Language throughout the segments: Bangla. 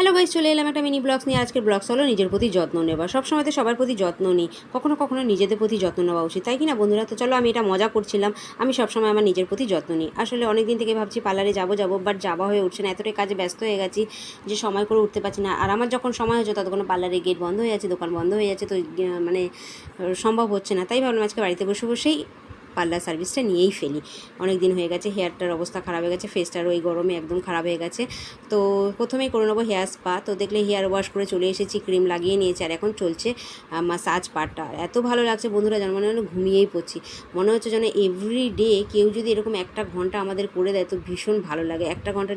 হ্যালো গাইস, চলে এলাম একটা মিনি ব্লগস নিয়ে। আজকের ব্লগস হলো নিজের প্রতি যত্ন নেওয়া। সবসময় তো সবার প্রতি যত্ন নিই, কখনো কখনো নিজেদের প্রতি যত্ন নেওয়া উচিত, তাই কি না বন্ধুরা? তো চলো, আমি এটা মজা করছিলাম। আমি সবসময় আমার নিজের প্রতি যত্ন নিই। আসলে অনেক দিন থেকে ভাবছি পার্লারে যাবো, বাট যাওয়া হয়ে উঠছে না। এতটাই কাজে ব্যস্ত হয়ে গেছি যে সময় করে উঠতে পারছি না। আর আমার যখন সময় হচ্ছে ততক্ষণ পার্লারের গেট বন্ধ হয়ে যাচ্ছে, দোকান বন্ধ হয়ে যাচ্ছে। তো মানে সম্ভব হচ্ছে না। তাই ভাবলাম আজকে বাড়িতে বসে বসেই পার্লার সার্ভিসটা নিয়েই ফেলি। অনেক দিন হয়ে গেছে, হেয়ারটার অবস্থা খারাপ হয়ে গেছে, ফেসটারও এই গরমে একদম খারাপ হয়ে গেছে। তো প্রথমেই করে নেবো হেয়ার স্পা। তো দেখলে হেয়ার ওয়াশ করে চলে এসেছি, ক্রিম লাগিয়ে নিয়েছি, আর এখন চলছে মাসাজ পার্টটা। এত ভালো লাগছে বন্ধুরা, যেন মনে হলো ঘুমিয়েই পড়ছি। মনে হচ্ছে যেন এভরিডে কেউ যদি এরকম একটা ঘন্টা আমাদের করে দেয় তো ভীষণ ভালো লাগে। একটা ঘন্টা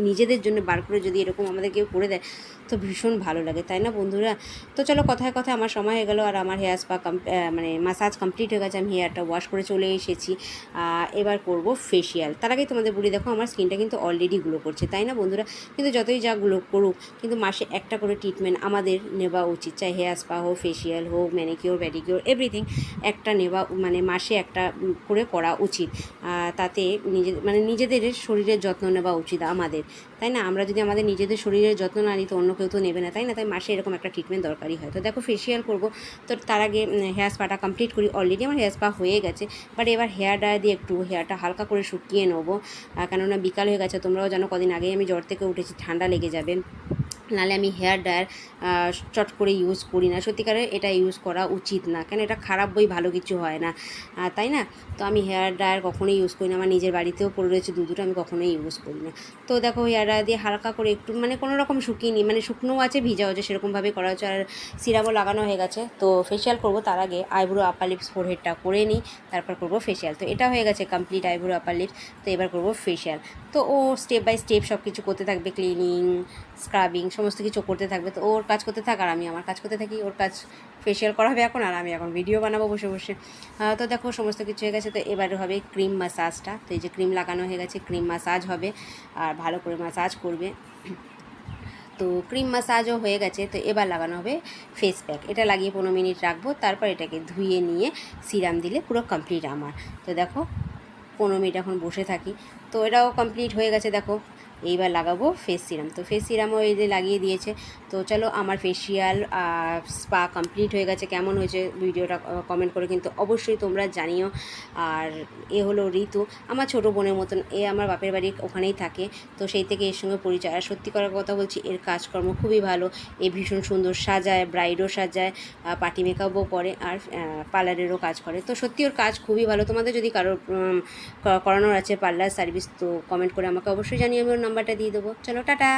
নিজেদের জন্য বার করে যদি এরকম আমাদের কেউ করে দেয় তো ভীষণ ভালো লাগে, তাই না বন্ধুরা? তো চলো, কথায় কথায় আমার সময় হয়ে গেলো, আর আমার হেয়ার স্পা মানে মাসাজ কমপ্লিট হয়ে গেছে। আমি হেয়ারটা ওয়াশ করে চলে এসেছি। এবার করব ফেসিয়াল। তার আগেই তোমাদের বলি, দেখো আমার স্কিনটা কিন্তু অলরেডি গ্লো করছে, তাই না বন্ধুরা? কিন্তু যতই যা গ্লো করুক, কিন্তু মাসে একটা করে ট্রিটমেন্ট আমাদের নেওয়া উচিত। চাই হেয়ার স্পা হোক, ফেসিয়াল হোক, ম্যানিকিওর, প্যাডিকিওর, এভরিথিং একটা নেওয়া, মানে মাসে একটা করে করা উচিত। তাতে নিজেদের শরীরের যত্ন নেওয়া উচিত আমাদের, তাই না? আমরা যদি আমাদের নিজেদের শরীরের যত্ন না নিই তো অন্য কেউ তো নেবে না, তাই না? তাই মাসে এরকম একটা ট্রিটমেন্ট দরকারই হয়। তো দেখো, ফেসিয়াল করব। তো তার আগে হেয়ার স্পাটা কমপ্লিট করি। অলরেডি আমার হেয়ার স্পা হয়ে গেছে, বাট এবার হেয়ার ড্রায়ার দিয়ে একটু হেয়ারটা হালকা করে শুকিয়ে নেবো। কেননা বিকাল হয়ে গেছে, তোমরাও জানো কদিন আগেই আমি জ্বর থেকে উঠেছি, ঠান্ডা লেগে যাবে। নাহলে আমি হেয়ার ড্রায়ার চট করে ইউজ করি না। সত্যিকারের এটা ইউজ করা উচিত না, কেন এটা খারাপ বই, ভালো কিছু হয় না, তাই না? তো আমি হেয়ার ড্রায়ার কখনোই ইউজ করি না। আমার নিজের বাড়িতেও পড়ে রয়েছে দুটো, আমি কখনোই ইউজ করি না। তো দেখো, হেয়ার ড্রায়ার দিয়ে হালকা করে একটু, মানে কোনো রকম শুকিয়ে নিই, মানে শুকনোও আছে ভিজাও আছে, সেরকমভাবে করা হচ্ছে। আর সিরামও লাগানো হয়ে গেছে। তো ফেসিয়াল করবো, তার আগে আইব্রো, আপার লিপস, ফোরহেডটা করে নিই, তারপর করবো ফেসিয়াল। তো এটা হয়ে গেছে কমপ্লিট, আইব্রো, আপার লিপস। তো এবার করবো ফেসিয়াল। তো ও স্টেপ বাই স্টেপ সব কিছু করতে থাকবে, ক্লিনিং, স্ক্রাবিং, সমস্ত কিছু করতে থাকবে। তো ওর কাজ করতে থাক আর আমি আমার কাজ করতে থাকি। ওর কাজ ফেসিয়াল করা হবে এখন, আর আমি এখন ভিডিও বানাবো বসে বসে। তো দেখো, সমস্ত কিছু হয়ে গেছে। তো এবার হবে ক্রিম মাসাজটা। তো এই যে ক্রিম লাগানো হয়ে গেছে, ক্রিম মাসাজ হবে, আর ভালো করে মাসাজ করবে। তো ক্রিম মাসাজও হয়ে গেছে। তো এবার লাগানো হবে ফেস প্যাক। এটা লাগিয়ে 15 মিনিট রাখবো, তারপর এটাকে ধুয়ে নিয়ে সিরাম দিলে পুরো কমপ্লিট আমার। তো দেখো, 15 মিনিট এখন বসে থাকি। তো এটাও কমপ্লিট হয়ে গেছে। দেখো, এইবার লাগাবো ফেস সিরাম। তো ফেস সিরামও এই যে লাগিয়ে দিয়েছে। তো চলো, আমার ফেসিয়াল স্পা কমপ্লিট হয়ে গেছে। কেমন হয়েছে ভিডিওটা কমেন্ট করে কিন্তু অবশ্যই তোমরা জানিও। আর এ হলো ঋতু, আমার ছোটো বোনের মতন। এ আমার বাপের বাড়ি ওখানেই থাকে, তো সেই থেকে এর সঙ্গে পরিচয়। আর সত্যি করার কথা বলছি, এর কাজকর্ম খুবই ভালো। এ ভীষণ সুন্দর সাজায়, ব্রাইডও সাজায়, পার্টি মেকআপও করে, আর পার্লারেরও কাজ করে। তো সত্যি ওর কাজ খুবই ভালো। তোমাদের যদি কারোর করানোর আছে পার্লার সার্ভিস, তো কমেন্ট করে আমাকে অবশ্যই জানিয়ে, আমি ওর নাম্বারটা দিয়ে দেবো। চলো, টাটা।